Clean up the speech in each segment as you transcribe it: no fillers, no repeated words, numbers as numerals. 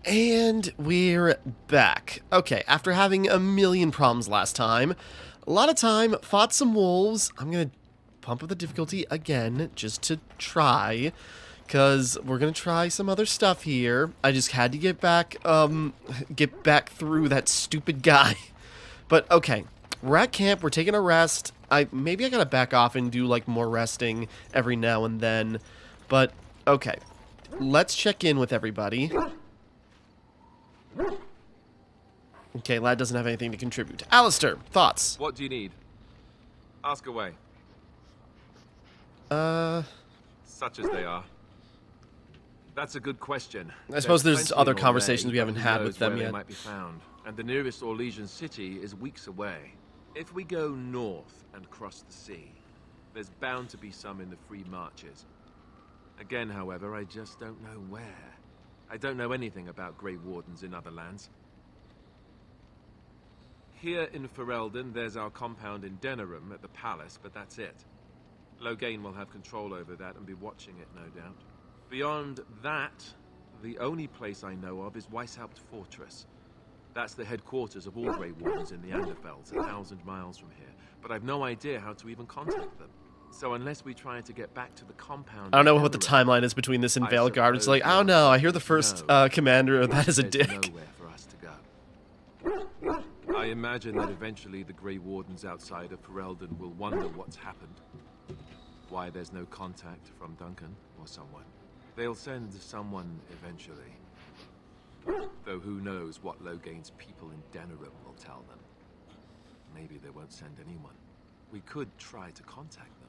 And we're back. Okay, after having a million problems last time, a lot of time, fought some wolves. I'm gonna pump up the difficulty again, just to try, because we're gonna try some other stuff here. I just had to get back through that stupid guy. But okay, we're at camp, we're taking a rest. Maybe I gotta back off and do like more resting every now and then. But okay, let's check in with everybody. Okay, lad doesn't have anything to contribute. Alistair, thoughts? What do you need? Ask away. Such as they are. That's a good question. I suppose there's plenty other in conversations Orlais, we haven't but had who with knows them where yet. They might be found. And the nearest Orlesian city is weeks away. If we go north and cross the sea, there's bound to be some in the free marches. Again, however, I just don't know where. I don't know anything about Grey Wardens in other lands. Here in Ferelden, there's our compound in Denerim at the palace, but that's it. Loghain will have control over that and be watching it, no doubt. Beyond that, the only place I know of is Weishaupt Fortress. That's the headquarters of all Grey Wardens in the Anderfelds, 1,000 miles from here. But I've no idea how to even contact them. So unless we try to get back to the compound... I don't know what the timeline is between this and Veilguard. It's like, I don't know, I hear the first commander, that is a dick. Nowhere for us to go. I imagine that eventually the Grey Wardens outside of Ferelden will wonder what's happened. Why there's no contact from Duncan or someone. They'll send someone eventually. Though who knows what Loghain's people in Denerim will tell them. Maybe they won't send anyone. We could try to contact them.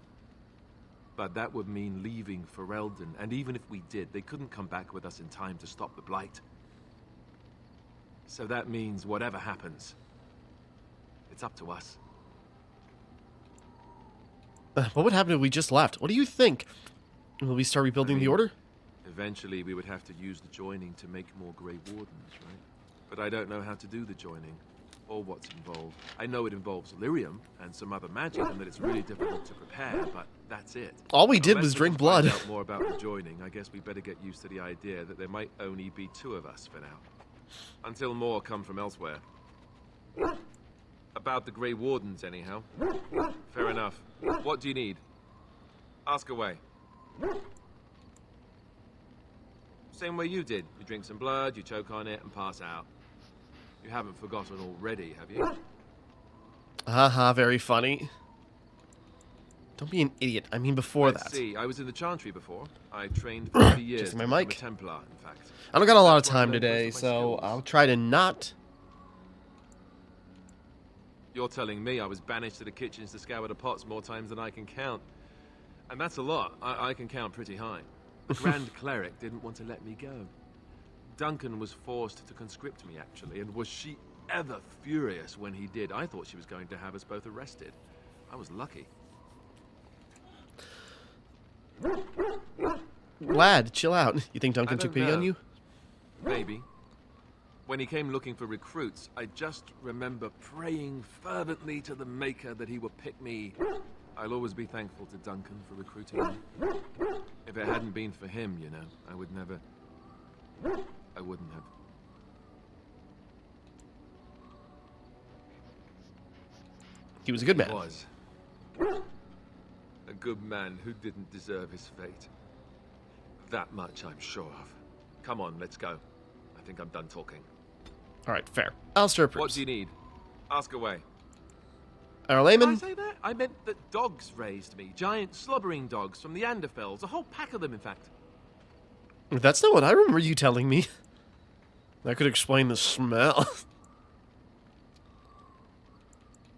But that would mean leaving Ferelden, and even if we did, they couldn't come back with us in time to stop the Blight. So that means whatever happens, it's up to us. What would happen if we just left? What do you think? Will we start rebuilding the Order? Eventually we would have to use the joining to make more Grey Wardens, right? But I don't know how to do the joining, or what's involved. I know it involves lyrium and some other magic, and that it's really difficult to prepare, but that's it. All we did was Unless we drink can find blood. out more about the joining, I guess we better get used to the idea that there might only be 2 of us for now. Until more come from elsewhere. About the Grey Wardens, anyhow. Fair enough. What do you need? Ask away. Same way you did. You drink some blood, you choke on it, and pass out. You haven't forgotten already, have you? Haha, very funny. Don't be an idiot. I mean before that. See, I was in the Chantry before. I trained for 3 years. Just my to become mic. a Templar, in fact. I don't got a lot of That's where I time learned today, most of my so skills. I'll try to not... You're telling me I was banished to the kitchens to scour the pots more times than I can count. And that's a lot. I can count pretty high. The Grand Cleric didn't want to let me go. Duncan was forced to conscript me, actually, and was she ever furious when he did. I thought she was going to have us both arrested. I was lucky. Lad, chill out. You think Duncan I took don't pity on know. you? Maybe. When he came looking for recruits, I just remember praying fervently to the Maker that he would pick me. I'll always be thankful to Duncan for recruiting me. If it hadn't been for him, you know, I wouldn't have. He was a good man. He was. A good man who didn't deserve his fate. That much I'm sure of. Come on, let's go. I think I'm done talking. Alright, fair. Alistair approves. What do you need? Ask away. Our Did I layman? say that? I meant that dogs raised me. Giant slobbering dogs from the Anderfelds. A whole pack of them, in fact. That's not what I remember you telling me. That could explain the smell.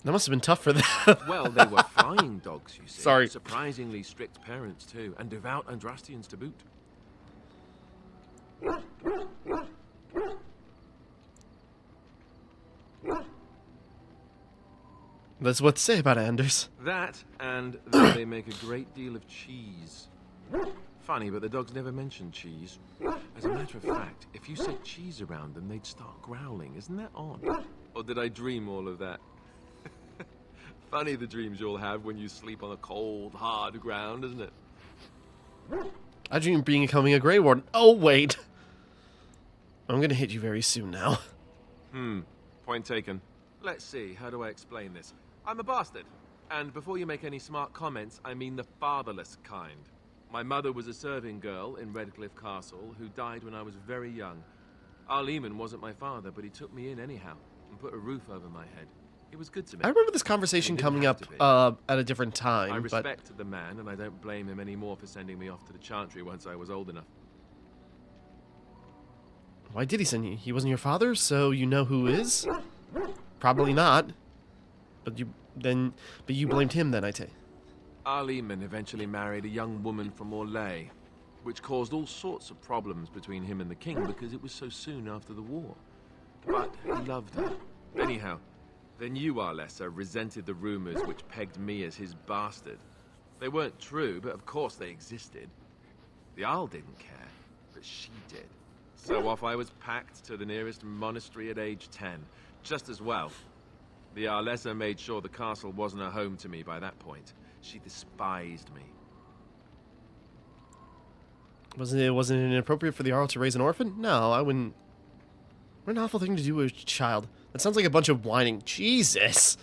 That must have been tough for them. Well, they were flying dogs, you see. Sorry. Surprisingly strict parents, too. And devout Andrastians to boot. That's what to say about Anders. That, and that they make a great deal of cheese. Funny, but the dogs never mention cheese. As a matter of fact, if you said cheese around them, they'd start growling. Isn't that odd? Or did I dream all of that? Funny the dreams you'll have when you sleep on a cold, hard ground, isn't it? I dream of becoming a Grey Warden. Oh, wait. I'm gonna hit you very soon now. Point taken. Let's see, how do I explain this? I'm a bastard. And before you make any smart comments, I mean the fatherless kind. My mother was a serving girl in Redcliffe Castle who died when I was very young. Our Lehman wasn't my father, but he took me in anyhow and put a roof over my head. He was good to me. I remember this conversation coming up at a different time. I respected the man, and I don't blame him anymore for sending me off to the Chantry once I was old enough. Why did he send you? He wasn't your father, so you know who is? Probably not. But you blamed him then, I take. Our Lehman eventually married a young woman from Orlais, which caused all sorts of problems between him and the king because it was so soon after the war. But he loved her. Anyhow, then you, Arlessa, resented the rumors which pegged me as his bastard. They weren't true, but of course they existed. The Arl didn't care, but she did. So off I was packed to the nearest monastery at age 10, just as well. The Arlessa made sure the castle wasn't a home to me by that point. She despised me. Wasn't it inappropriate for the Arl to raise an orphan? No, I wouldn't. What an awful thing to do with a child. That sounds like a bunch of whining. Jesus!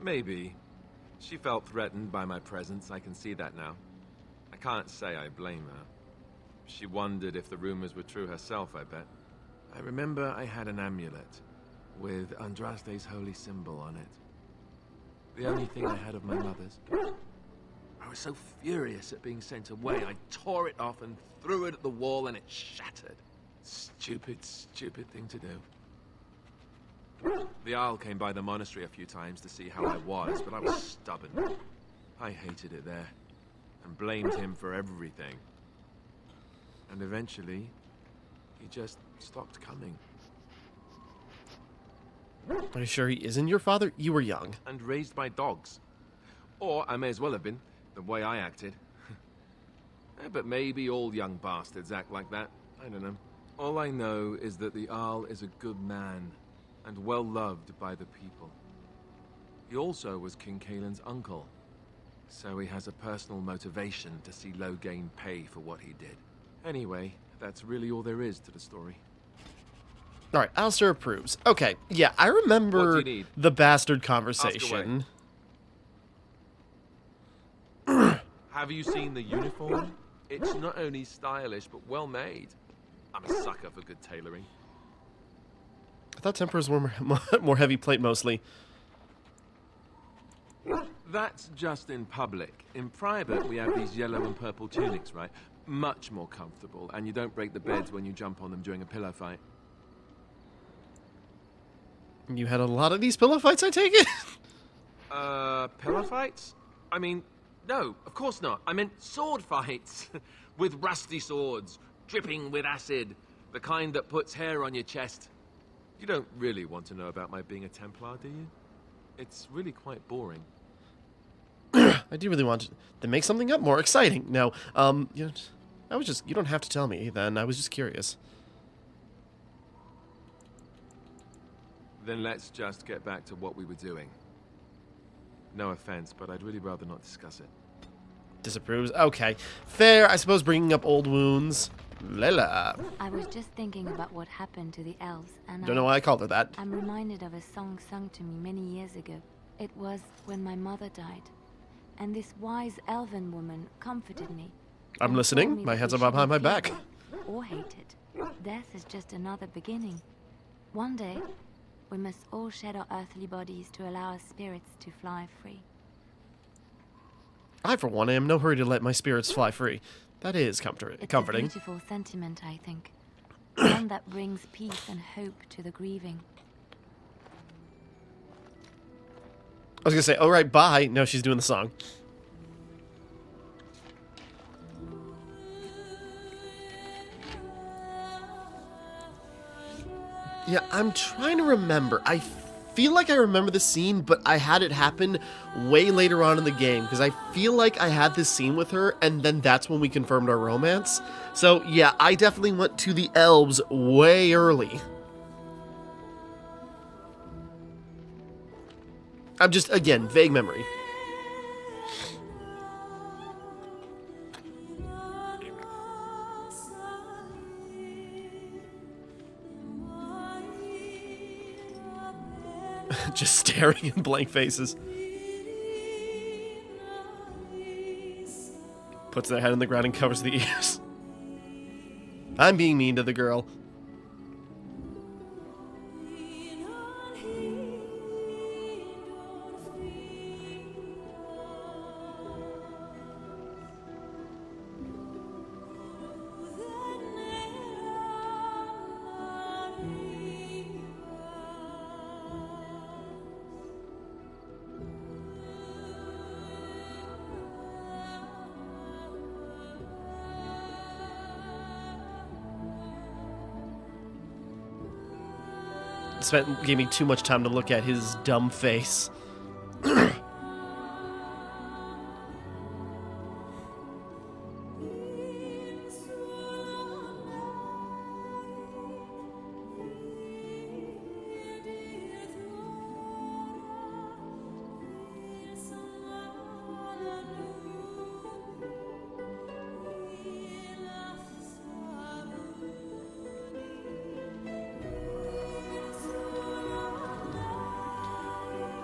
Maybe. She felt threatened by my presence, I can see that now. I can't say I blame her. She wondered if the rumors were true herself, I bet. I remember I had an amulet with Andraste's holy symbol on it. The only thing I had of my mother's. I was so furious at being sent away, I tore it off and threw it at the wall and it shattered. Stupid, stupid thing to do. The Arl came by the monastery a few times to see how I was, but I was stubborn. I hated it there, and blamed him for everything. And eventually, he just stopped coming. Are you sure he isn't your father? You were young. And raised by dogs. Or I may as well have been, the way I acted. But maybe all young bastards act like that. I don't know. All I know is that the Arl is a good man, and well loved by the people. He also was King Caelan's uncle, so he has a personal motivation to see Loghain pay for what he did. Anyway, that's really all there is to the story. Alright, Alistair approves. Okay, yeah, I remember the bastard conversation. Have you seen the uniform? It's not only stylish, but well made. I'm a sucker for good tailoring. I thought Templars were more heavy plate mostly. That's just in public. In private, we have these yellow and purple tunics, right? Much more comfortable, and you don't break the beds when you jump on them during a pillow fight. You had a lot of these pillow fights, I take it? Pillow fights? I mean, no, of course not. I meant sword fights. With rusty swords, dripping with acid. The kind that puts hair on your chest. You don't really want to know about my being a Templar, do you? It's really quite boring. I do really want to make something up more exciting. No, you don't have to tell me then. I was just curious. Then let's just get back to what we were doing. No offense, but I'd really rather not discuss it. Disapproves. Okay. Fair. I suppose bringing up old wounds. Lela. I was just thinking about what happened to the elves, and Don't know why I called her that. I'm reminded of a song sung to me many years ago. It was when my mother died, and this wise elven woman comforted me. I'm and listening. told me My that hands we are behind my shouldn't back. fear or hate it. Death is just another beginning. One day, we must all shed our earthly bodies to allow our spirits to fly free. I, for one, am in no hurry to let my spirits fly free. That is comforting. It's a beautiful sentiment, I think. One that brings peace and hope to the grieving. I was gonna say, all right, bye. No, she's doing the song. Yeah, I'm trying to remember. I feel like I remember the scene, but I had it happen way later on in the game, because I feel like I had this scene with her, and then that's when we confirmed our romance. So, yeah, I definitely went to the elves way early. I'm just, again, vague memory. Just staring in blank faces. Puts their head in the ground and covers the ears. I'm being mean to the girl. Gave me too much time to look at his dumb face.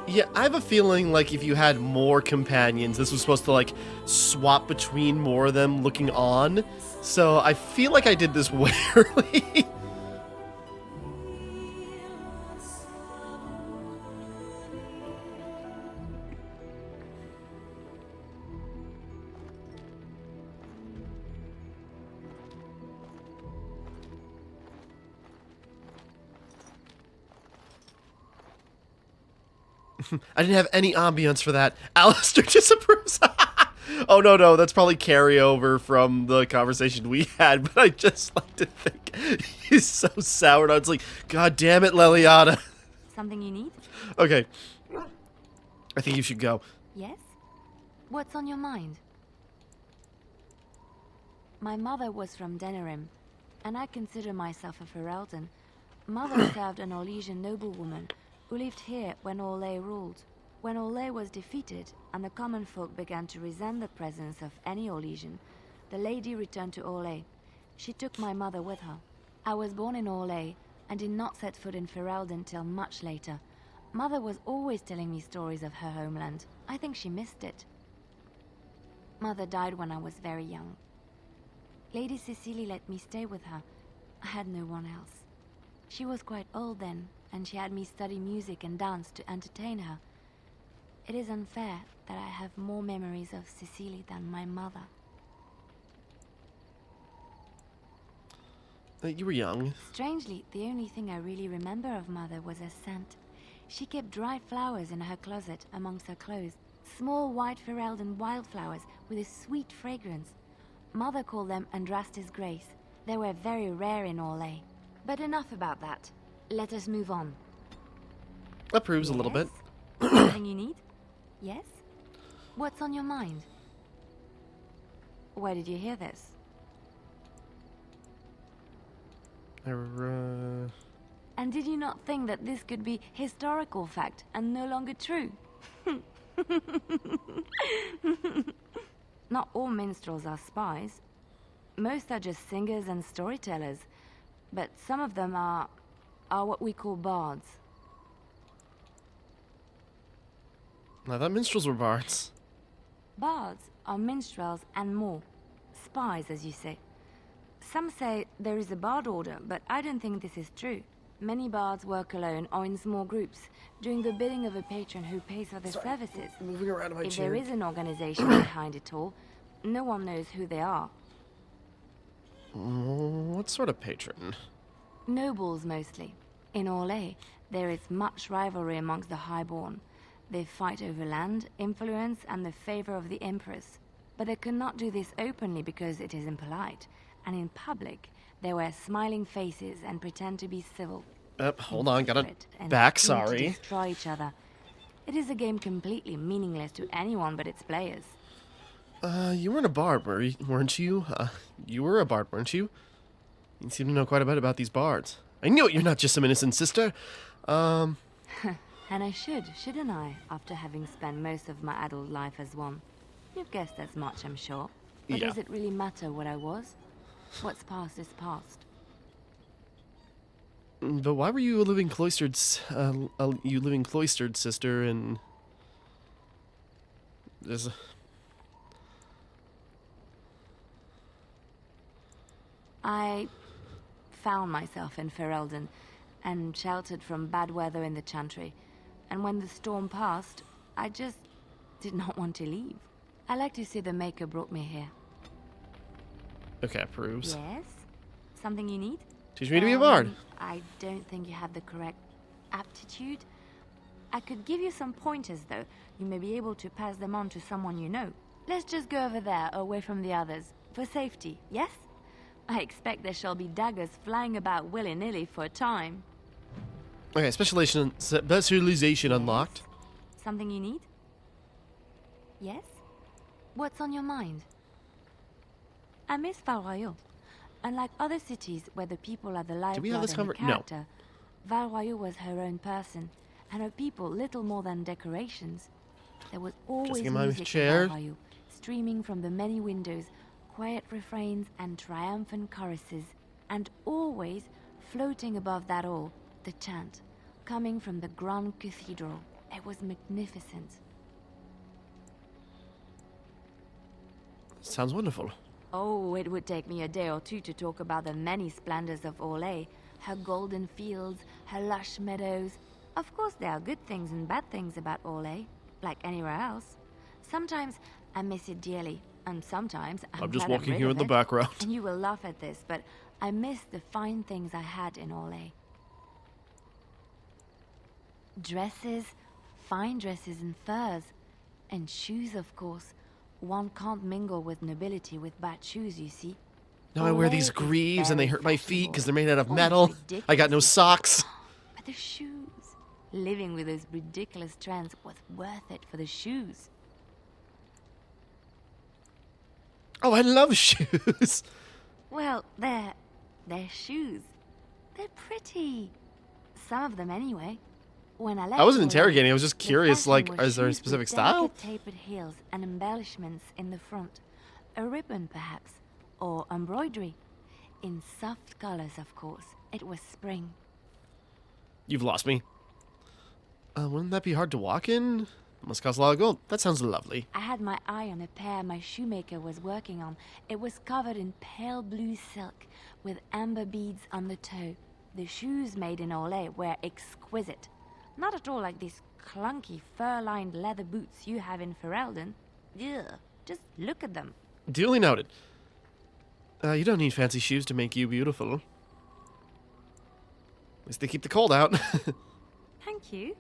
Yeah, I have a feeling like if you had more companions, this was supposed to like swap between more of them looking on. So I feel like I did this way early. I didn't have any ambience for that. Alistair disapproves. Oh, no, that's probably carryover from the conversation we had, but I just like to think he's so sour. I was like, God damn it, Leliana. Something you need? Okay. I think you should go. Yes? What's on your mind? My mother was from Denerim, and I consider myself a Ferelden. Mother served an Orlesian noblewoman who lived here when Orlais ruled. When Orlais was defeated and the common folk began to resent the presence of any Orlesian, the lady returned to Orlais. She took my mother with her. I was born in Orlais and did not set foot in Ferelden till much later. Mother was always telling me stories of her homeland. I think she missed it. Mother died when I was very young. Lady Cecily let me stay with her. I had no one else. She was quite old then, and she had me study music and dance to entertain her. It is unfair that I have more memories of Cecily than my mother. You were young. Strangely, the only thing I really remember of Mother was her scent. She kept dried flowers in her closet amongst her clothes. Small white Ferelden wildflowers with a sweet fragrance. Mother called them Andrastis Grace. They were very rare in Orlais. But enough about that. Let us move on. Approves a little bit. Something you need? Yes? What's on your mind? Where did you hear this? And did you not think that this could be historical fact and no longer true? Not all minstrels are spies. Most are just singers and storytellers. But some of them are what we call bards. I thought minstrels were bards. Bards are minstrels and more. Spies, as you say. Some say there is a bard order, but I don't think this is true. Many bards work alone or in small groups, doing the bidding of a patron who pays for their services. Moving around in my If chair. there is an organization behind it all, no one knows who they are. What sort of patron? Nobles, mostly. In Orlais, there is much rivalry amongst the highborn. They fight over land, influence, and the favor of the Empress. But they cannot do this openly because it is impolite. And in public, they wear smiling faces and pretend to be civil. Hold on, got Secret, a and back, scheme to sorry. destroy each other. It is a game completely meaningless to anyone but its players. You weren't a bard, weren't you? You were a bard, weren't you? You seem to know quite a bit about these bards. I knew it, you're not just some innocent sister. And I shouldn't I, after having spent most of my adult life as one? You've guessed as much, I'm sure. But Yeah. does it really matter what I was? What's past is past. But why were you living cloistered, sister, and... There's... I found myself in Ferelden and sheltered from bad weather in the Chantry. And when the storm passed, I just did not want to leave. I like to see the Maker brought me here. Okay, proves. Yes? Something you need? Teach me to be a bard. I don't think you have the correct aptitude. I could give you some pointers, though. You may be able to pass them on to someone you know. Let's just go over there, away from the others. For safety, yes? I expect there shall be daggers flying about willy-nilly for a time. Okay, specialization unlocked. Something you need? Yes? What's on your mind? I miss Val Royeaux. Unlike other cities where the people are the lifeblood and the character, Val Royeaux was her own person, and her people little more than decorations. There was always music in Val Royeaux, streaming from the many windows, quiet refrains and triumphant choruses, and always, floating above that all, the chant, coming from the Grand Cathedral. It was magnificent. Sounds wonderful. Oh, it would take me a day or two to talk about the many splendors of Orlais, her golden fields, her lush meadows. Of course, there are good things and bad things about Orlais, like anywhere else. Sometimes I miss it dearly, and sometimes I'm just glad walking I'm here rid in of the it. background. And you will laugh at this, but I miss the fine things I had in Orlais. Dresses, fine dresses and furs, and shoes, of course. One can't mingle with nobility with bad shoes, you see. Now I wear these Orlais is greaves and they very hurt my feet because they're made out of fashionable, metal. almost I got no ridiculous. socks. But the shoes. Living with those ridiculous trends was worth it for the shoes. Oh, I love shoes. Well, they're shoes. They're pretty. Some of them, anyway. When I left I wasn't Orlais, interrogating, I was just the curious, fashion like, was is there a shoes with specific style? delicate tapered heels and embellishments in the front. A ribbon, perhaps, or embroidery. In soft colors, of course. It was spring. You've lost me. Wouldn't that be hard to walk in? It must cost a lot of gold. That sounds lovely. I had my eye on a pair my shoemaker was working on. It was covered in pale blue silk with amber beads on the toe. The shoes made in Orlais were exquisite. Not at all like these clunky fur-lined leather boots you have in Ferelden. Ugh, just look at them. Duly noted. You don't need fancy shoes to make you beautiful. At least they keep the cold out. Thank you.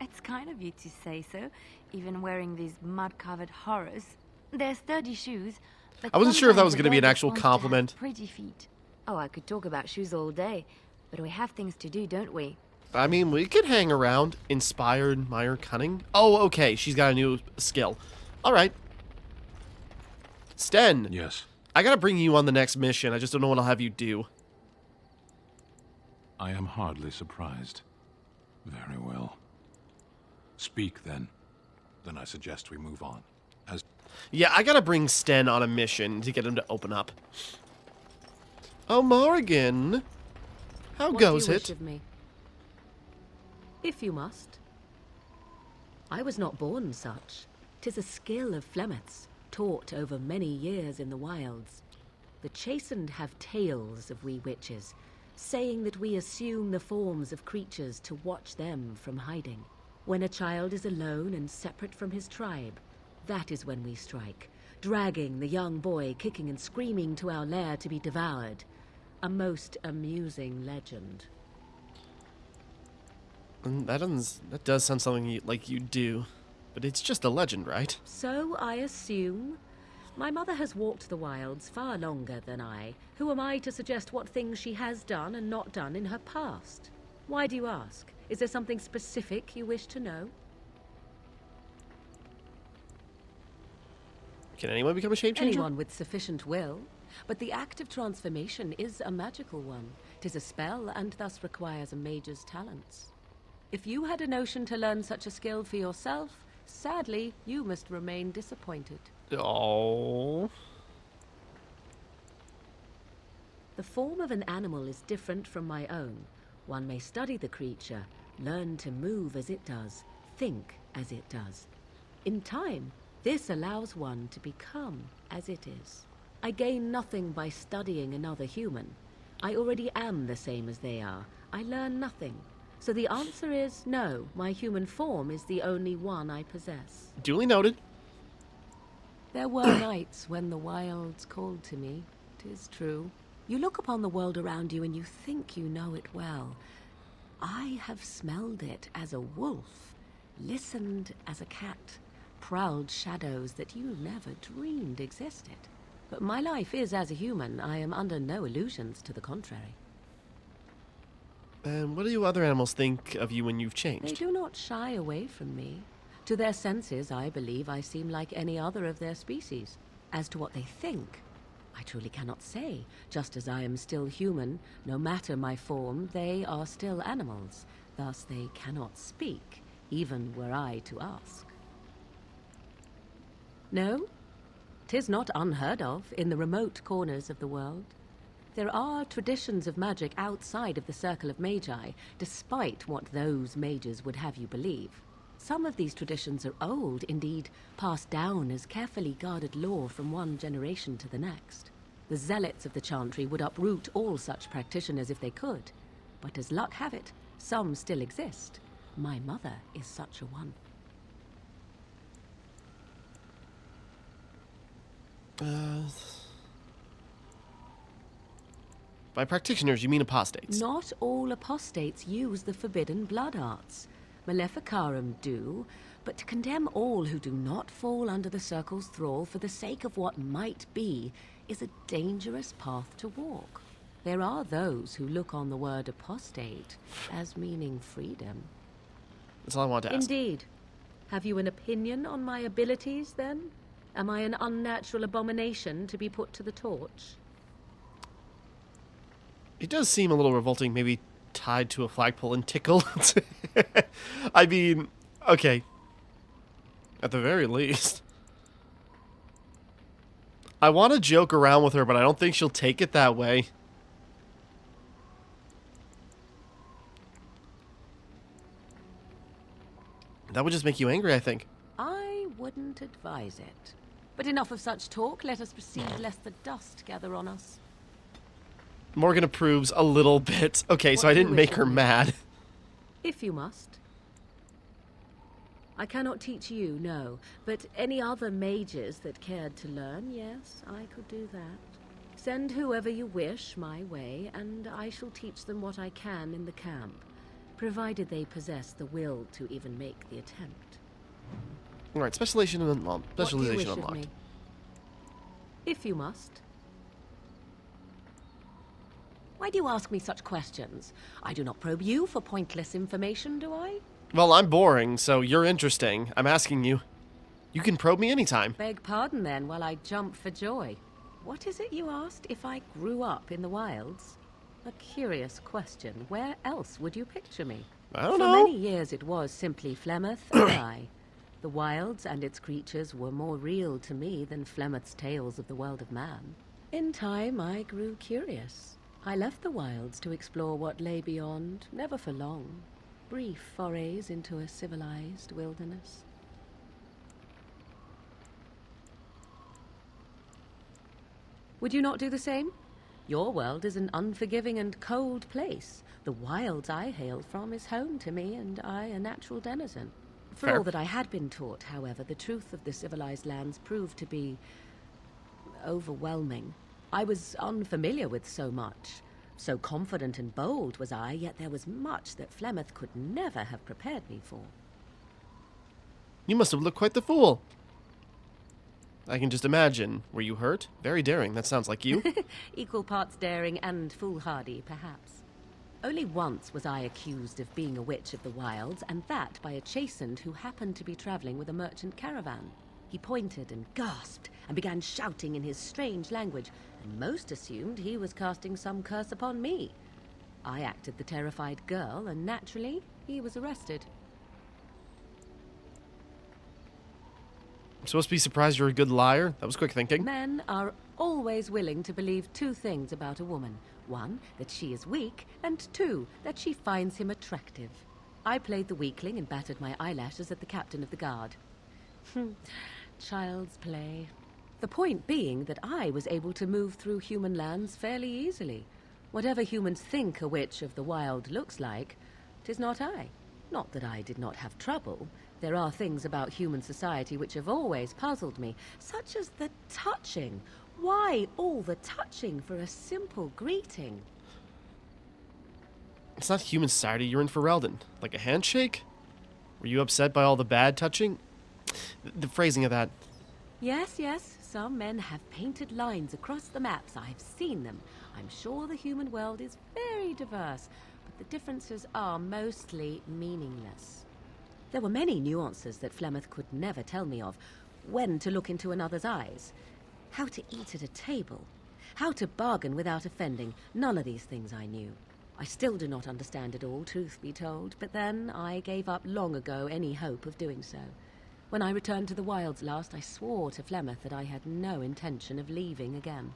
It's kind of you to say so, even wearing these mud-covered horrors. They're sturdy shoes, but I wasn't sure if that was sometimes going to be a an girl actual just wants to have compliment. Pretty feet. Oh, I could talk about shoes all day, but we have things to do, don't we? I mean, we could hang around. Inspired, Meyer, cunning. Oh, okay. She's got a new skill. All right. Sten. Yes. I gotta bring you on the next mission. I just don't know what I'll have you do. I am hardly surprised. Very well. Speak, then. Then I suggest we move on. As Yeah, I gotta bring Sten on a mission to get him to open up. Oh, Morrigan. How goes What do you it? wish of me? If you must. I was not born such. 'Tis a skill of Flemeth's, taught over many years in the wilds. The chastened have tales of we witches, saying that we assume the forms of creatures to watch them from hiding. When a child is alone and separate from his tribe, that is when we strike, dragging the young boy kicking and screaming to our lair to be devoured. A most amusing legend. That does sound something like you do. But it's just a legend, right? So I assume. My mother has walked the wilds far longer than I. Who am I to suggest what things she has done and not done in her past? Why do you ask? Is there something specific you wish to know? Can anyone become a shape changer? Anyone with sufficient will. But the act of transformation is a magical one. 'Tis a spell and thus requires a mage's talents. If you had a notion to learn such a skill for yourself, sadly, you must remain disappointed. Oh. The form of an animal is different from my own. One may study the creature, learn to move as it does, think as it does. In time, this allows one to become as it is. I gain nothing by studying another human. I already am the same as they are. I learn nothing. So the answer is no, my human form is the only one I possess. Duly noted. There were nights when the wilds called to me, 'tis true. You look upon the world around you and you think you know it well. I have smelled it as a wolf, listened as a cat, prowled shadows that you never dreamed existed. But my life is as a human. I am under no illusions to the contrary. And what do you other animals think of you when you've They changed? do not shy away from me. To their senses, I believe I seem like any other of their species. As to what they think, I truly cannot say. Just as I am still human, no matter my form, they are still animals. Thus they cannot speak, even were I to ask. No, 'tis not unheard of in the remote corners of the world. There are traditions of magic outside of the circle of magi, despite what those mages would have you believe. Some of these traditions are old, indeed, passed down as carefully guarded lore from one generation to the next. The zealots of the chantry would uproot all such practitioners if they could. But as luck have it, some still exist. My mother is such a one. By practitioners, you mean apostates. Not all apostates use the forbidden blood arts. Maleficarum do, but to condemn all who do not fall under the circle's thrall for the sake of what might be is a dangerous path to walk. There are those who look on the word apostate as meaning freedom. That's all I want to ask. Indeed. Have you an opinion on my abilities, then? Am I an unnatural abomination to be put to the torch? It does seem a little revolting, maybe tied to a flagpole and tickled. I mean, okay. At the very least. I want to joke around with her, but I don't think she'll take it that way. That would just make you angry, I think. I wouldn't advise it. But enough of such talk. Let us proceed, lest the dust gather on us. Morgan approves a little bit. Okay, so What I do you didn't wish make her of me? mad. If you must. I cannot teach you, no. But any other mages that cared to learn, yes, I could do that. Send whoever you wish my way, and I shall teach them what I can in the camp, provided they possess the will to even make the attempt. Alright, specialization unlocked. What do you Specialization wish of unlocked. me? If you must. Why do you ask me such questions? I do not probe you for pointless information, do I? Well, I'm boring, so you're interesting. I'm asking you. You can probe me anytime. Beg pardon then while I jump for joy. What is it you asked if I grew up in the wilds? A curious question. Where else would you picture me? I don't For know. many years it was simply Flemeth and I. The wilds and its creatures were more real to me than Flemeth's tales of the world of man. In time I grew curious. I left the wilds to explore what lay beyond, never for long. Brief forays into a civilized wilderness. Would you not do the same? Your world is an unforgiving and cold place. The wilds I hail from is home to me, and I a natural denizen. For Fair. all that I had been taught, however, the truth of the civilized lands proved to be overwhelming. I was unfamiliar with so much. So confident and bold was I, yet there was much that Flemeth could never have prepared me for. You must have looked quite the fool. I can just imagine. Were you hurt? Very daring. That sounds like you. Equal parts daring and foolhardy, perhaps. Only once was I accused of being a witch of the wilds, and that by a chastened who happened to be traveling with a merchant caravan. He pointed and gasped and began shouting in his strange language, and most assumed he was casting some curse upon me. I acted the terrified girl, and naturally, he was arrested. I'm supposed to be surprised you're a good liar? That was quick thinking. Men are always willing to believe two things about a woman. 1, that she is weak, and 2, that she finds him attractive. I played the weakling and battered my eyelashes at the captain of the guard. Child's play. The point being that I was able to move through human lands fairly easily. Whatever humans think a witch of the wild looks like, 'tis not I. Not that I did not have trouble. There are things about human society which have always puzzled me, such as the touching. Why all the touching for a simple greeting? It's not human society, you're in Ferelden. Like a handshake? Were you upset by all the bad touching? The phrasing of that. Yes, yes, some men have painted lines across the maps. I've seen them. I'm sure the human world is very diverse, but the differences are mostly meaningless. There were many nuances that Flemeth could never tell me of. When to look into another's eyes, how to eat at a table, how to bargain without offending. None of these things I knew. I still do not understand it all, truth be told, but then I gave up long ago any hope of doing so. When I returned to the wilds last, I swore to Flemeth that I had no intention of leaving again.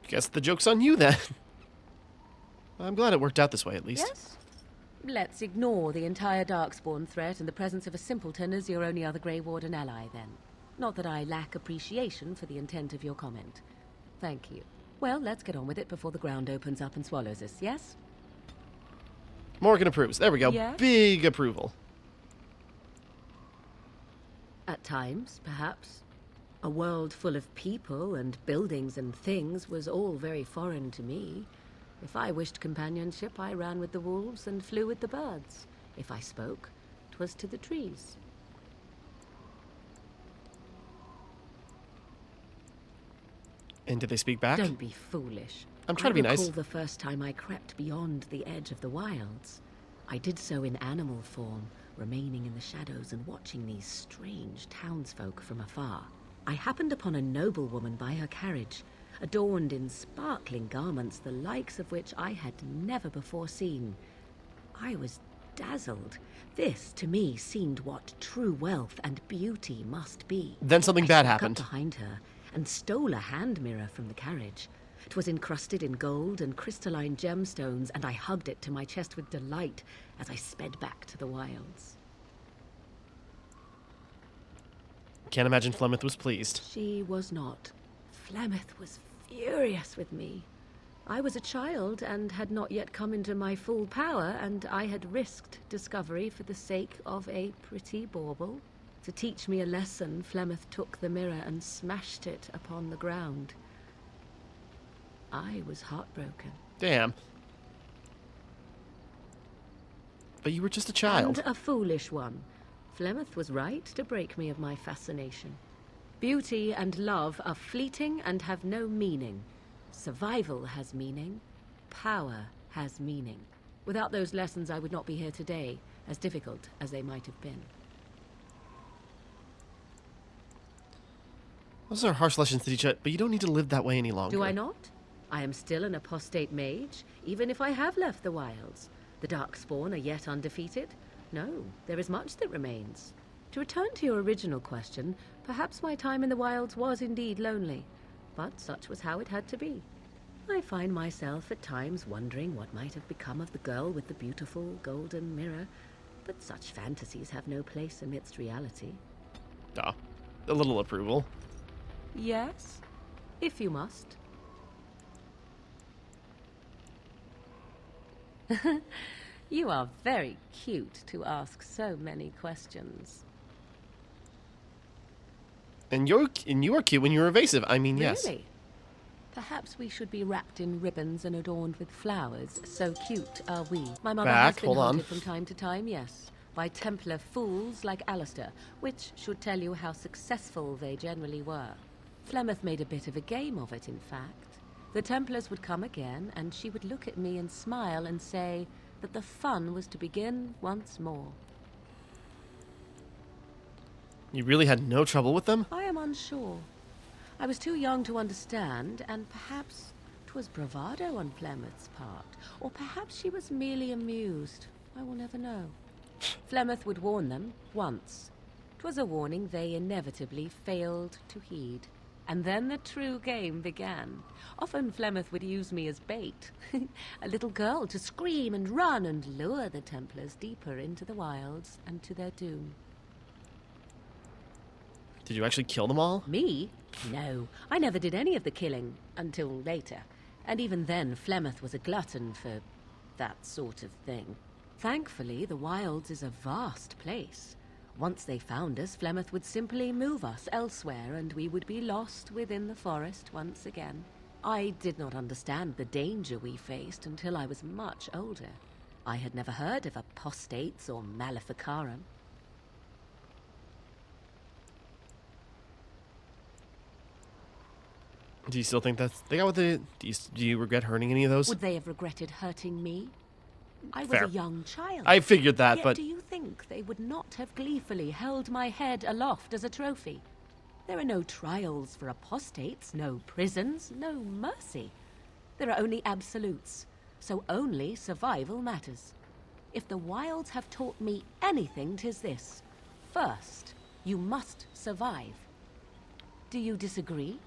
Guess the joke's on you, then. I'm glad it worked out this way, at least. Yes? Let's ignore the entire Darkspawn threat and the presence of a simpleton as your only other Grey Warden ally, then. Not that I lack appreciation for the intent of your comment. Thank you. Well, let's get on with it before the ground opens up and swallows us, yes? Morgan approves. There we go. Yeah? Big approval. At times, perhaps. A world full of people and buildings and things was all very foreign to me. If I wished companionship, I ran with the wolves and flew with the birds. If I spoke, 'twas to the trees. And did they speak back? Don't be foolish. I'm trying to be nice. I recall the first time I crept beyond the edge of the wilds. I did so in animal form, remaining in the shadows and watching these strange townsfolk from afar. I happened upon a noblewoman by her carriage, adorned in sparkling garments, the likes of which I had never before seen. I was dazzled. This, to me, seemed what true wealth and beauty must be. Then something I bad snuck up happened. behind her and stole a hand mirror from the carriage. 'Twas encrusted in gold and crystalline gemstones, and I hugged it to my chest with delight as I sped back to the wilds. Can't imagine Flemeth was pleased. She was not. Flemeth was furious with me. I was a child and had not yet come into my full power, and I had risked discovery for the sake of a pretty bauble. To teach me a lesson, Flemeth took the mirror and smashed it upon the ground. I was heartbroken. Damn. But you were just a child. And a foolish one. Flemeth was right to break me of my fascination. Beauty and love are fleeting and have no meaning. Survival has meaning. Power has meaning. Without those lessons, I would not be here today, as difficult as they might have been. Those are harsh lessons to teach you, but you don't need to live that way any longer. Do I not? I am still an apostate mage, even if I have left the wilds. The Darkspawn are yet undefeated. No, there is much that remains. To return to your original question, perhaps my time in the wilds was indeed lonely, but such was how it had to be. I find myself at times wondering what might have become of the girl with the beautiful golden mirror, but such fantasies have no place amidst reality. Ah, a little approval. Yes, if you must. You are very cute to ask so many questions. And you are cute when you're evasive. I mean, yes. Really? Perhaps we should be wrapped in ribbons and adorned with flowers. So cute are we. My mother has been Hold on. haunted from time to time, yes, by Templar fools like Alistair, which should tell you how successful they generally were. Flemeth made a bit of a game of it, in fact. The Templars would come again, and she would look at me and smile and say that the fun was to begin once more. You really had no trouble with them? I am unsure. I was too young to understand, and perhaps 'twas bravado on Flemeth's part, or perhaps she was merely amused. I will never know. Flemeth would warn them once. 'Twas a warning they inevitably failed to heed. And then the true game began. Often Flemeth would use me as bait. A little girl to scream and run and lure the Templars deeper into the wilds and to their doom. Did you actually kill them all? Me? No, I never did any of the killing, until later. And even then, Flemeth was a glutton for that sort of thing. Thankfully, the wilds is a vast place. Once they found us, Flemeth would simply move us elsewhere, and we would be lost within the forest once again. I did not understand the danger we faced until I was much older. I had never heard of apostates or maleficarum. Do you still think that's... They got what the... Do you regret hurting any of those? Would they have regretted hurting me? I was Fair. a young child. I figured that, Yet but... do you think they would not have gleefully held my head aloft as a trophy? There are no trials for apostates, no prisons, no mercy. There are only absolutes, so only survival matters. If the wilds have taught me anything, 'tis this. First, you must survive. Do you disagree?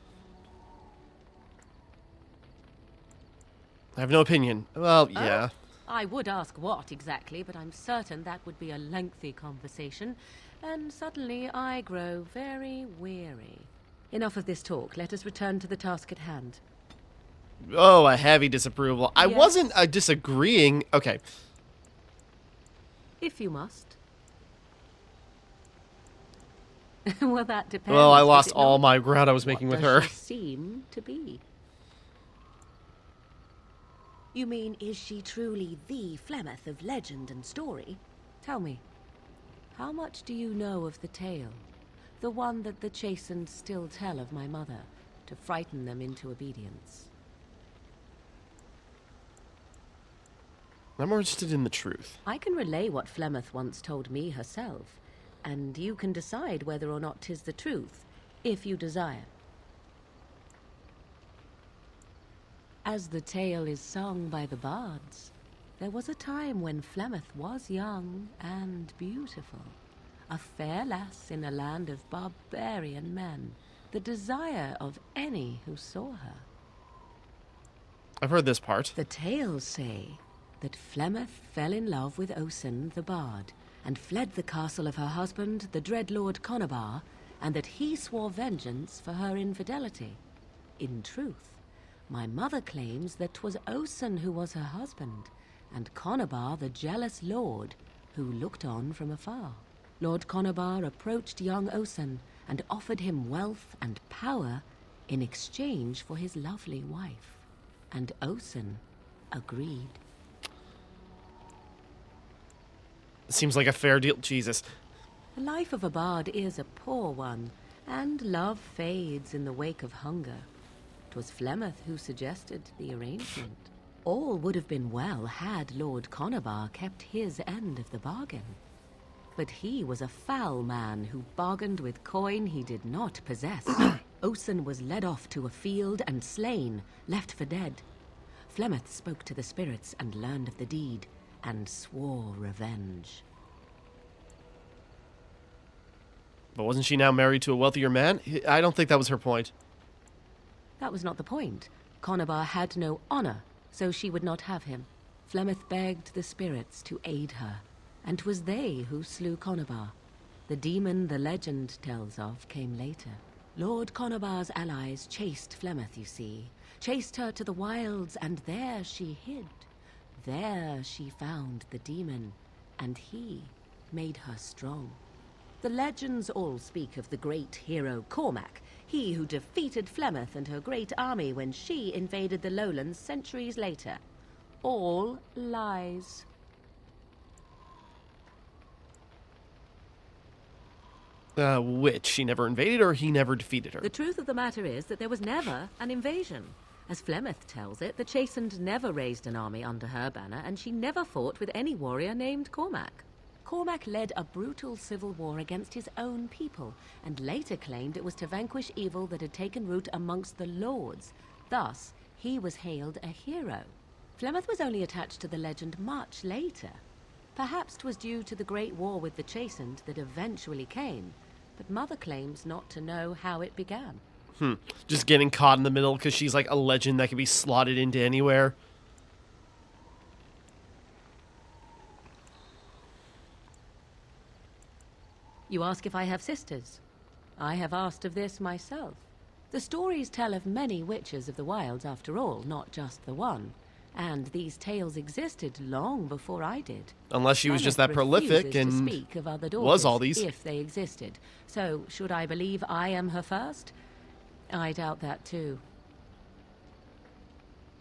I have no opinion. Well, yeah. I would ask what exactly, but I'm certain that would be a lengthy conversation, and suddenly I grow very weary. Enough of this talk. Let us return to the task at hand. Oh, a heavy disapproval. I Yes. wasn't disagreeing. Okay. If you must. Well, that depends. Well, I does lost it all not? my ground I was making What with does her. she seem to be? You mean, is she truly the Flemeth of legend and story? Tell me, how much do you know of the tale? The one that the chastened still tell of my mother, to frighten them into obedience. I'm more interested in the truth. I can relay what Flemeth once told me herself, and you can decide whether or not 'tis the truth, if you desire. As the tale is sung by the bards, there was a time when Flemeth was young and beautiful, a fair lass in a land of barbarian men, the desire of any who saw her. I've heard this part. The tales say that Flemeth fell in love with Osen the bard, and fled the castle of her husband, the dread Lord Conabar, and that he swore vengeance for her infidelity. In truth, my mother claims that 'twas Osen who was her husband, and Conabar the jealous lord who looked on from afar. Lord Conabar approached young Osen and offered him wealth and power in exchange for his lovely wife, and Osen agreed. Seems like a fair deal. Jesus. The life of a bard is a poor one, and love fades in the wake of hunger. 'Twas Flemeth who suggested the arrangement. All would have been well had Lord Conabar kept his end of the bargain. But he was a foul man who bargained with coin he did not possess. Osen was led off to a field and slain, left for dead. Flemeth spoke to the spirits and learned of the deed, and swore revenge. But wasn't she now married to a wealthier man? I don't think that was her point. That was not the point. Conabar had no honor, so she would not have him. Flemeth begged the spirits to aid her, and 'twas they who slew Conabar. The demon the legend tells of came later. Lord Conabar's allies chased Flemeth, you see. Chased her to the wilds, and there she hid. There she found the demon, and he made her strong. The legends all speak of the great hero Cormac, he who defeated Flemeth and her great army when she invaded the lowlands centuries later. All lies. Which? She never invaded or he never defeated her? The truth of the matter is that there was never an invasion. As Flemeth tells it, the Chastened never raised an army under her banner, and she never fought with any warrior named Cormac. Cormac led a brutal civil war against his own people, and later claimed it was to vanquish evil that had taken root amongst the lords. Thus, he was hailed a hero. Flemeth was only attached to the legend much later. Perhaps 'twas due to the great war with the Chastened that eventually came, but Mother claims not to know how it began. Just getting caught in the middle because she's like a legend that can be slotted into anywhere. You ask if I have sisters. I have asked of this myself. The stories tell of many witches of the wilds after all, not just the one. And these tales existed long before I did. Unless she was just that Feneth prolific refuses and to speak of other was all daughters, these. if they existed. So, should I believe I am her first? I doubt that too.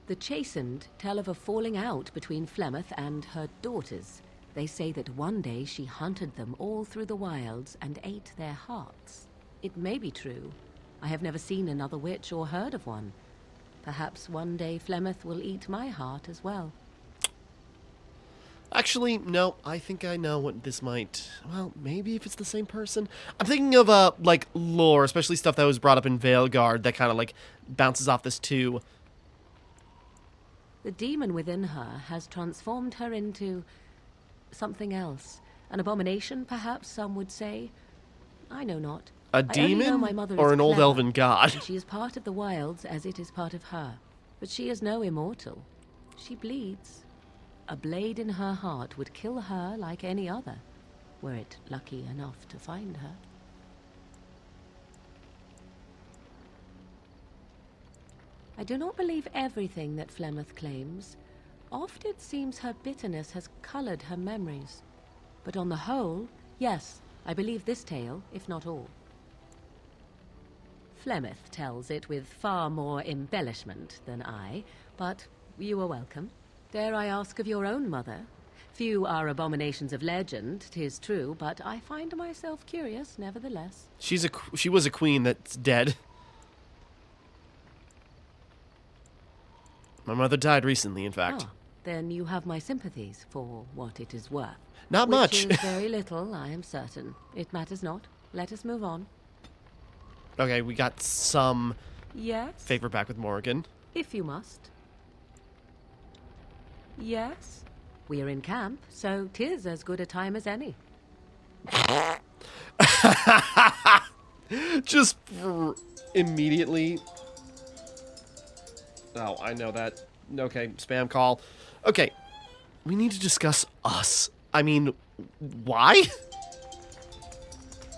The Chastened tell of a falling out between Flemeth and her daughters. They say that one day she hunted them all through the wilds and ate their hearts. It may be true. I have never seen another witch or heard of one. Perhaps one day Flemeth will eat my heart as well. Actually, no, I think I know what this might... Well, maybe if it's the same person. I'm thinking of, like, lore, especially stuff that was brought up in Veilguard that kind of, like, bounces off this too. The demon within her has transformed her into something else. An abomination, perhaps some would say. I know not. A I only know demon my mother or is an old clever, elven god? and she is part of the wilds as it is part of her. But she is no immortal. She bleeds. A blade in her heart would kill her like any other, were it lucky enough to find her. I do not believe everything that Flemeth claims. Oft it seems her bitterness has colored her memories. But on the whole, yes, I believe this tale, if not all. Flemeth tells it with far more embellishment than I, but you are welcome. Dare I ask of your own mother? Few are abominations of legend, 'tis true, but I find myself curious, nevertheless. She was a queen that's dead. My mother died recently, in fact. Ah, then you have my sympathies for what it is worth. Not much. Which is very little, I am certain. It matters not. Let us move on. Okay, we got some Yes? favor back with Morrigan. If you must. Yes? We are in camp, so 'tis as good a time as any. Just immediately. Oh, I know that. Okay, spam call. Okay, we need to discuss us. I mean, why?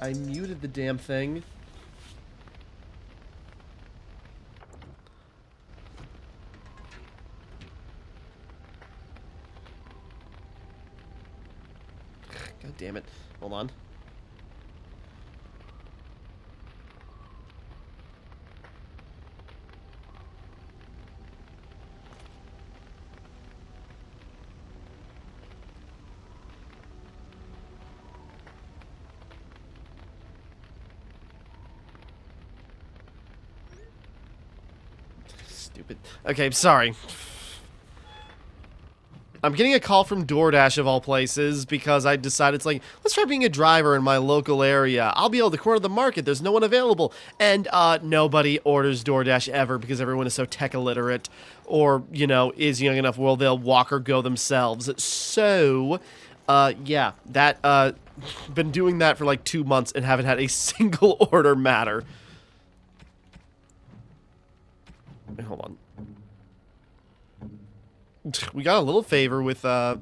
I muted the damn thing. God damn it. Hold on. Stupid. Okay, sorry. I'm getting a call from DoorDash of all places because I decided it's like, let's try being a driver in my local area. I'll be able to corner the market. There's no one available. And nobody orders DoorDash ever because everyone is so tech illiterate or, you know, is young enough where they'll walk or go themselves. So, yeah, that, been doing that for like 2 months and haven't had a single order matter. Wait, hold on. We got a little favor with, okay,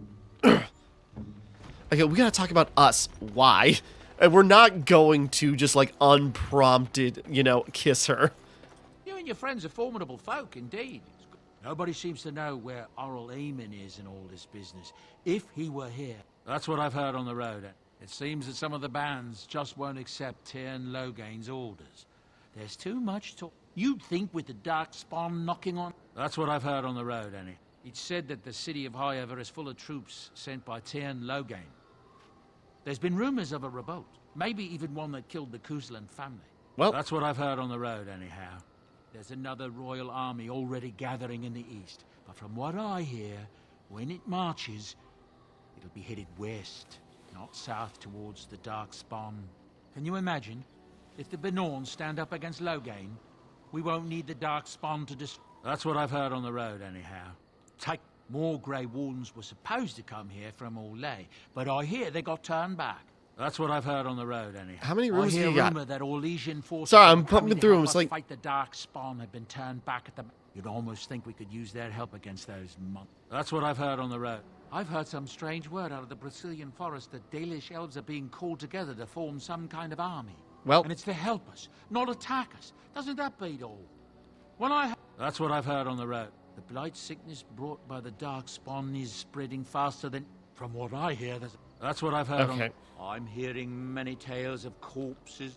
we gotta talk about us. Why? And we're not going to just, like, unprompted, you know, kiss her. You and your friends are formidable folk, indeed. Nobody seems to know where Oral Eamon is in all this business. If he were here... That's what I've heard on the road. It seems that some of the bands just won't accept Tyrn Logain's orders. There's too much talk. You'd think with the Dark Spawn knocking on... That's what I've heard on the road, Annie. It's said that the city of Highever is full of troops sent by Tyrn Logain. There's been rumors of a revolt, maybe even one that killed the Kuzlan family. Well, That's what I've heard on the road, anyhow. There's another royal army already gathering in the east, but from what I hear, when it marches, it'll be headed west, not south towards the Dark Spawn. Can you imagine? If the Benorn stand up against Logain, we won't need the Dark Spawn to destroy... That's what I've heard on the road, anyhow. More Grey Wardens were supposed to come here from Orlais, but I hear they got turned back. That's what I've heard on the road, anyhow. How many rooms I do hear you got? rumor that Orlesian forces Sorry, I'm were coming pumping to through 'em, help it's us like- fight the Dark Spawn have been turned back at the... You'd almost think we could use their help against those monks. That's what I've heard on the road. I've heard some strange word out of the Brazilian forest that Dalish elves are being called together to form some kind of army. Well, And it's to help us, not attack us. Doesn't that beat all? That's what I've heard on the road. The blight sickness brought by the Dark Spawn is spreading faster than... From what I hear, that's what I've heard okay. I'm hearing many tales of corpses.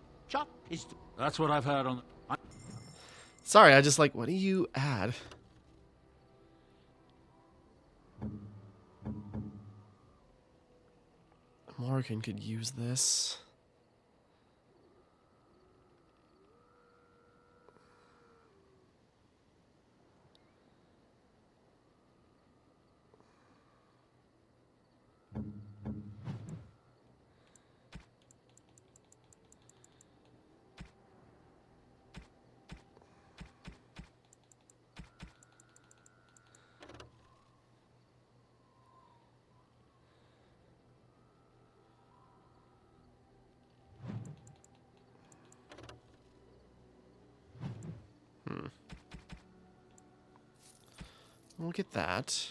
That's what I've heard on... Sorry, I just like, what do you add? Morgan could use this. We'll get that.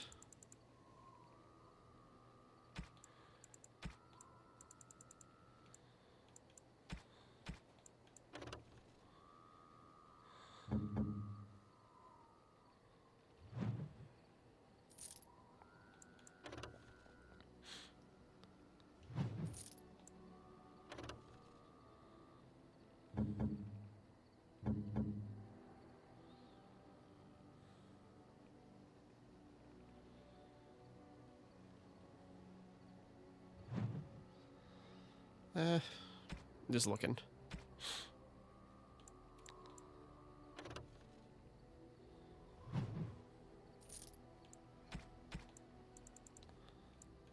Just looking.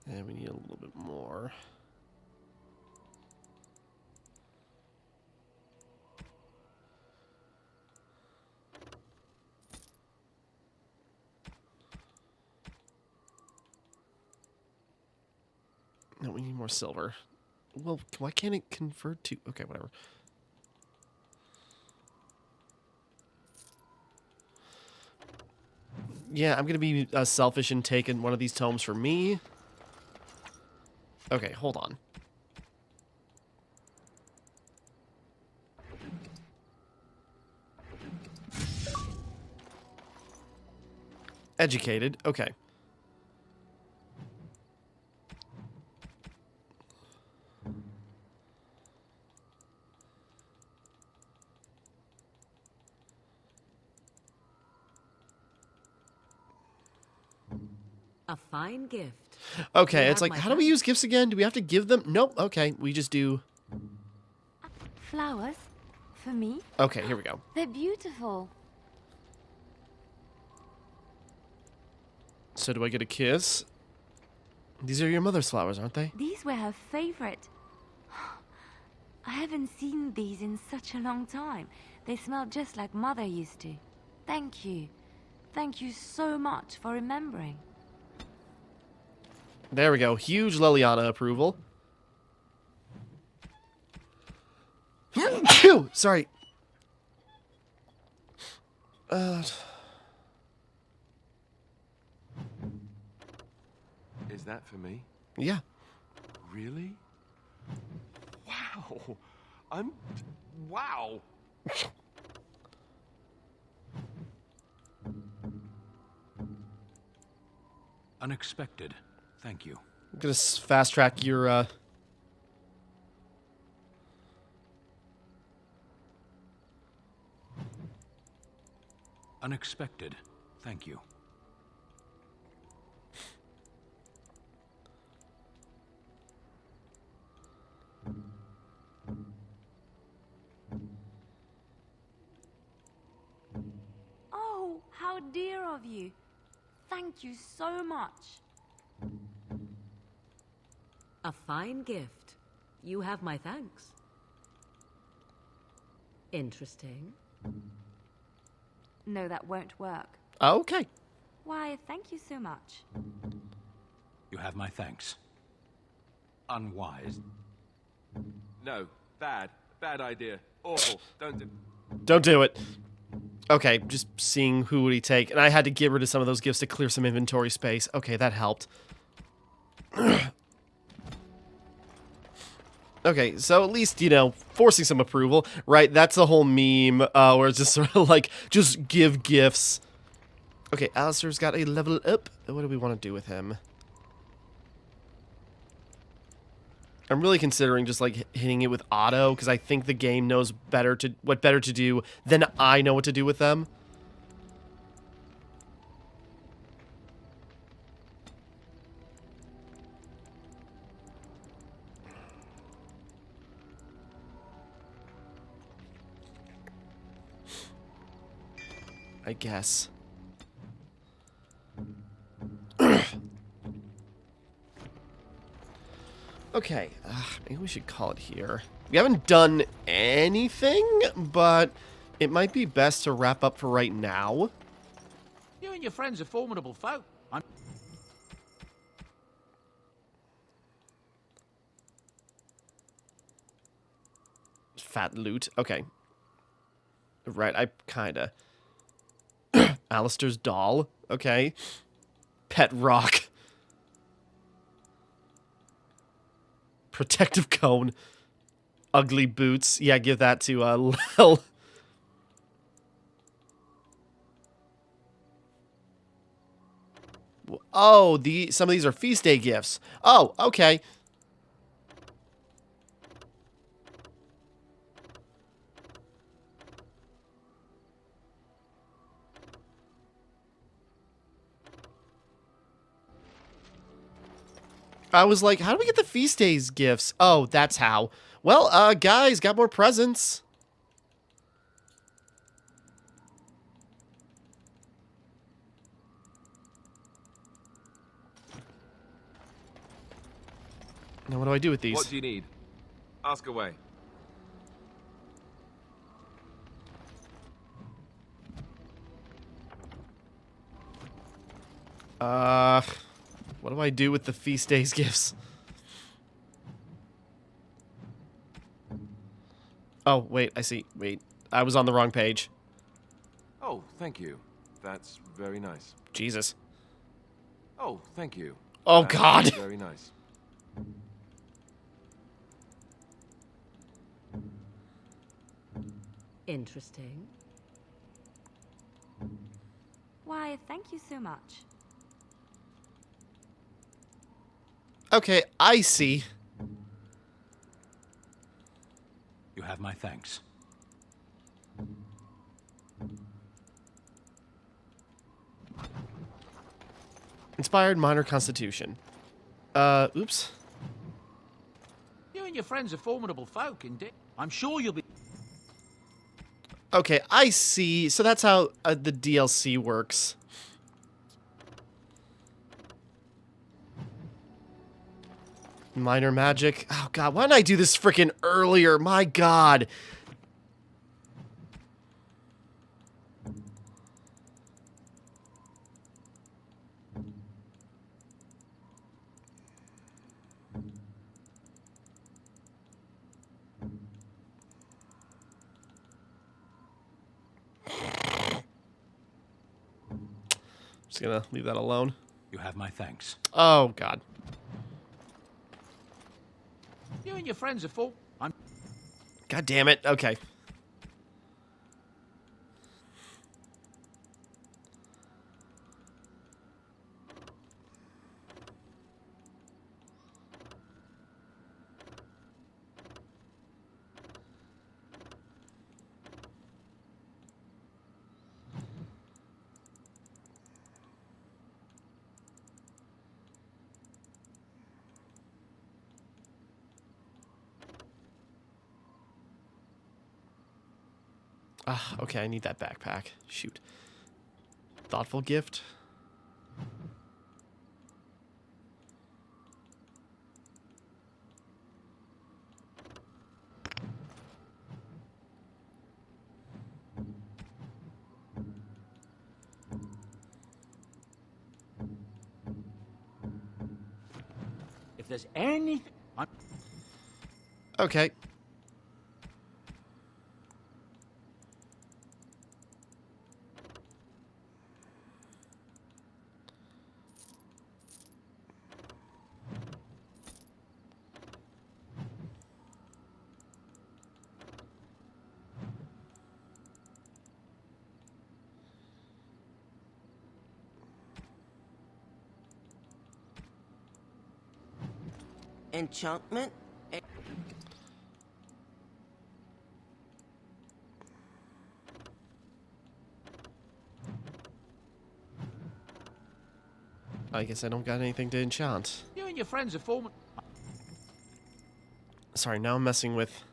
And we need a little bit more. No, we need more silver. Well, why can't it convert to... Okay, whatever. Yeah, I'm going to be selfish and taking one of these tomes for me. Okay, hold on. Educated. Okay. A fine gift. Okay, You it's have like, my how do we use gifts again? Do we have to give them? Nope. Okay, we just do... Flowers? For me? Okay, here we go. They're beautiful. So do I get a kiss? These are your mother's flowers, aren't they? These were her favorite. I haven't seen these in such a long time. They smell just like Mother used to. Thank you. Thank you so much for remembering. There we go. Huge Liliana approval. Phew! Sorry. Is that for me? Yeah. Really? Wow. Wow. Unexpected. Thank you. I'm gonna fast track your, Unexpected. Thank you. Oh, how dear of you. Thank you so much. A fine gift. You have my thanks. Interesting. No, that won't work. Okay. Why, thank you so much. You have my thanks. Unwise. No, bad. Bad idea. Awful. Don't do... Don't do it. Okay, just seeing who would he take. And I had to get rid of some of those gifts to clear some inventory space. Okay, that helped. Okay, so at least, you know, forcing some approval, right? That's the whole meme, where it's just sort of like, just give gifts. Okay, Alistair's got a level up. What do we want to do with him? I'm really considering just, like, hitting it with auto, because I think the game knows what better to do than I know what to do with them. I guess. Okay, maybe we should call it here. We haven't done anything, but it might be best to wrap up for right now. You and your friends are formidable folk. Fat loot. Okay. Right, I kinda. Alistair's doll. Okay. Pet rock. Protective cone. Ugly boots. Yeah, give that to, Lel. Oh, some of these are feast day gifts. Oh, okay. I was like, how do we get the feast days gifts? Oh, that's how. Well, guys, got more presents. Now what do I do with these? What do you need? Ask away. What do I do with the feast days gifts? Oh, wait, I see. Wait, I was on the wrong page. Oh, thank you. That's very nice. Jesus. Oh, thank you. Oh, That's God. Very nice. Interesting. Why, thank you so much. Okay, I see. You have my thanks. Inspired minor constitution. Oops. You and your friends are formidable folk, indeed. I'm sure you'll be... Okay, I see. So that's how the DLC works. Minor magic. Oh, God. Why didn't I do this freaking earlier? My God. Just gonna leave that alone. You have my thanks. Oh, God. You and your friends are full. I'm... God damn it. Okay. Ah, okay, I need that backpack. Shoot. Thoughtful gift. If there's anything... Okay. Enchantment? I guess I don't got anything to enchant. You and your friends are forming... Sorry, now I'm messing with...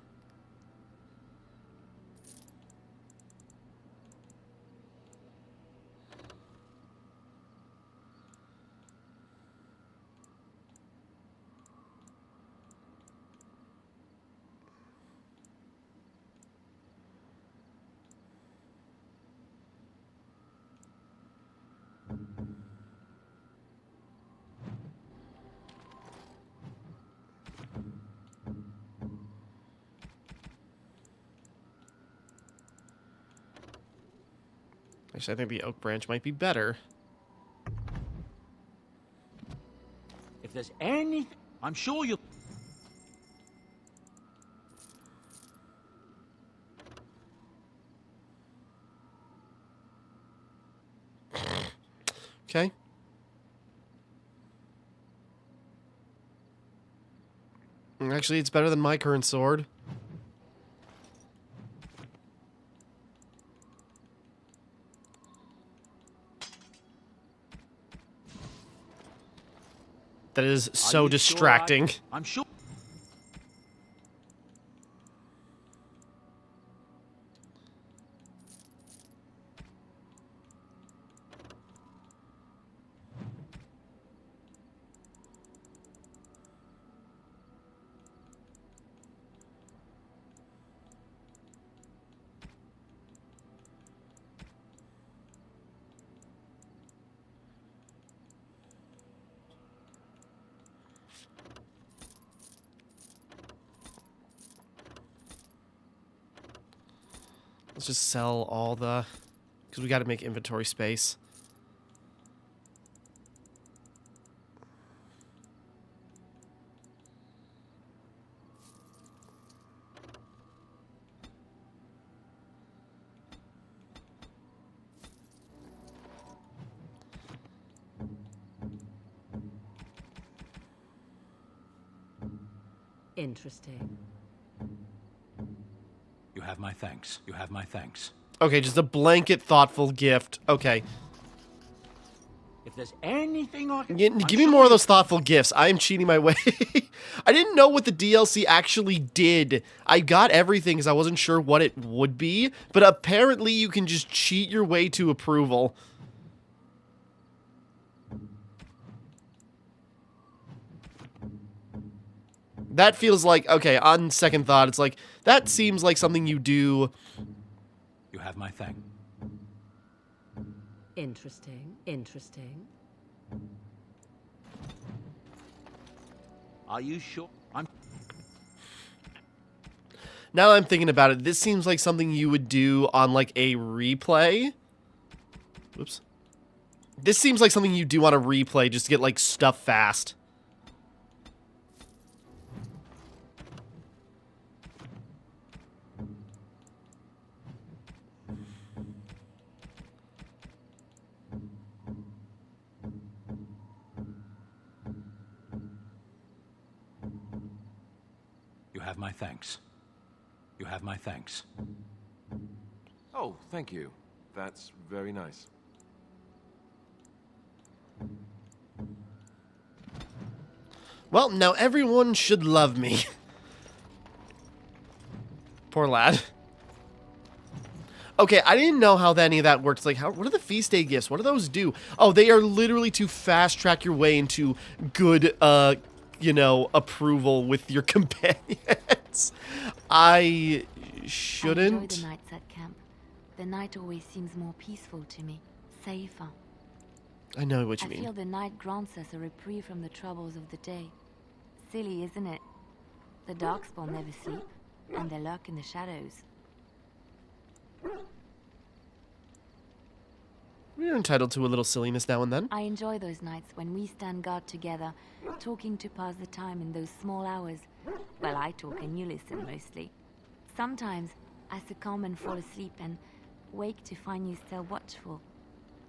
Actually, I think the oak branch might be better. If there's any... I'm sure you'll... Okay. Actually, it's better than my current sword. That is so distracting. I'm sure... Let's just sell all the... Because we got to make inventory space. Interesting. You have my thanks. You have my thanks. Okay, just a blanket thoughtful gift. Okay. If there's anything I can... Give me more of those thoughtful gifts. I am cheating my way. I didn't know what the DLC actually did. I got everything because I wasn't sure what it would be, but apparently you can just cheat your way to approval. That feels like, okay, on second thought, it's like, that seems like something you do. You have my thanks. Interesting. Interesting. Are you sure? Now I'm thinking about it, this seems like something you would do on, like, a replay. Whoops. This seems like something you do on a replay just to get, like, stuff fast. You have my thanks. You have my thanks. Oh, thank you. That's very nice. Well, now everyone should love me. Poor lad. Okay, I didn't know how any of that works. Like, what are the feast day gifts? What do those do? Oh, they are literally to fast track your way into good, you know, approval with your companions. I shouldn't. I enjoy the nights at camp. The night always seems more peaceful to me, safer. I know what you I mean. feel the night grants us a reprieve from the troubles of the day. Silly, isn't it? The Darkspawn never sleep, and they lurk in the shadows. We're entitled to a little silliness now and then. I enjoy those nights when we stand guard together, talking to pass the time in those small hours. Well, I talk and you listen mostly. Sometimes I succumb and fall asleep and wake to find you still watchful.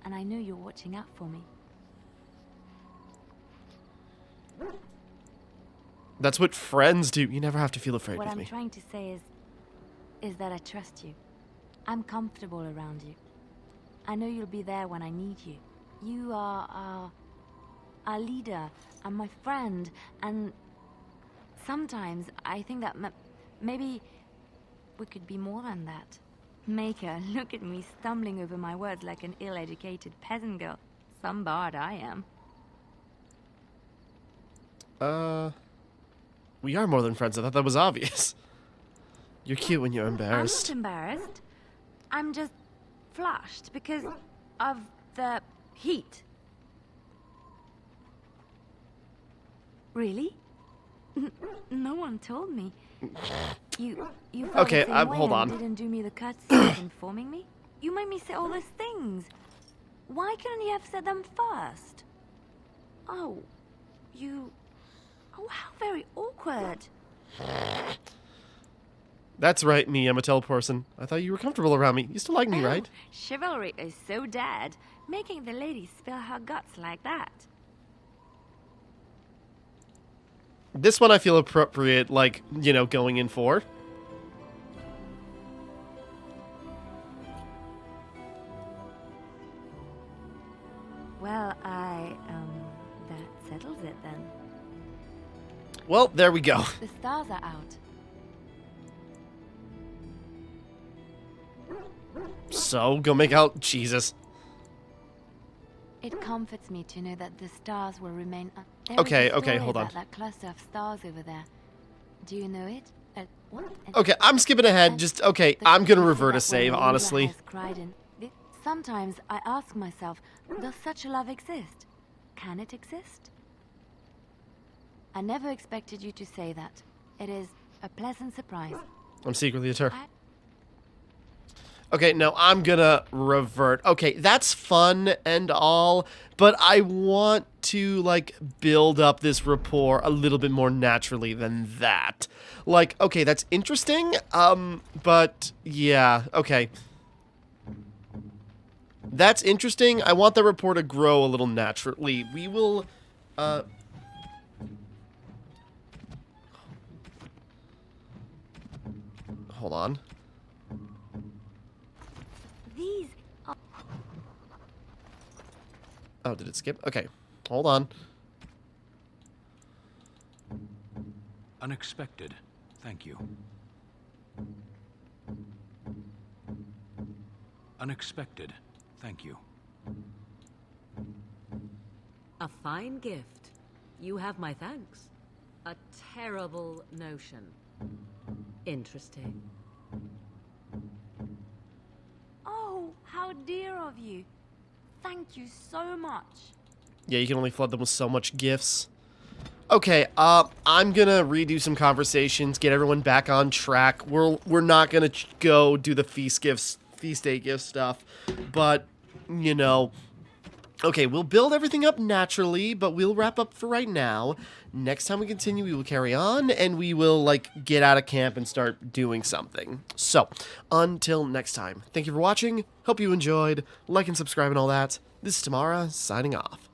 And I know you're watching out for me. That's what friends do. You never have to feel afraid What with I'm me. trying to say is that I trust you. I'm comfortable around you. I know you'll be there when I need you. You are our leader and my friend, and sometimes I think that maybe we could be more than that. Maker, look at me stumbling over my words like an ill-educated peasant girl. Some bard I am. We are more than friends. I thought that was obvious. You're cute when you're I'm embarrassed. not embarrassed. I'm just flushed because of the heat. Really? No one told me. You felt Okay, the same way hold and on. didn't do me the courtesy of informing me? You made me say all those things. Why couldn't you have said them first? Oh, you... Oh, how very awkward. That's right, me. I'm a teleperson. I thought you were comfortable around me. You still like me, Oh, right? Chivalry is so dead, making the lady spill her guts like that. This one I feel appropriate, like, you know, going in for. Well, that settles it then. Well, there we go. The stars are out. So, go make out. Jesus. It comforts me to know that the stars will remain. Okay, There is a okay, story hold on. about that cluster of stars over there. Do you know it? What? Okay, I'm skipping ahead. Just, okay, The I'm gonna cluster revert a that save, when Louisa honestly. has cried and- Sometimes I ask myself, does such a love exist? Can it exist? I never expected you to say that. It is a pleasant surprise. I'm secretly a Tur. I- Okay, no, I'm gonna revert. Okay, that's fun and all, but I want to, like, build up this rapport a little bit more naturally than that. Like, okay, that's interesting, but, yeah, okay. That's interesting. I want the rapport to grow a little naturally. We will, hold on. These are... Oh, did it skip? Okay, hold on. Unexpected. Thank you. Unexpected. Thank you. A fine gift. You have my thanks. A terrible notion. Interesting. Oh, how dear of you. Thank you so much. Yeah, you can only flood them with so much gifts. Okay, I'm gonna redo some conversations, get everyone back on track. We're not gonna go do the feast day gift stuff, but you know, okay, we'll build everything up naturally, but we'll wrap up for right now. Next time we continue, we will carry on, and we will, like, get out of camp and start doing something. So, until next time, thank you for watching. Hope you enjoyed. Like and subscribe and all that. This is Timmara, signing off.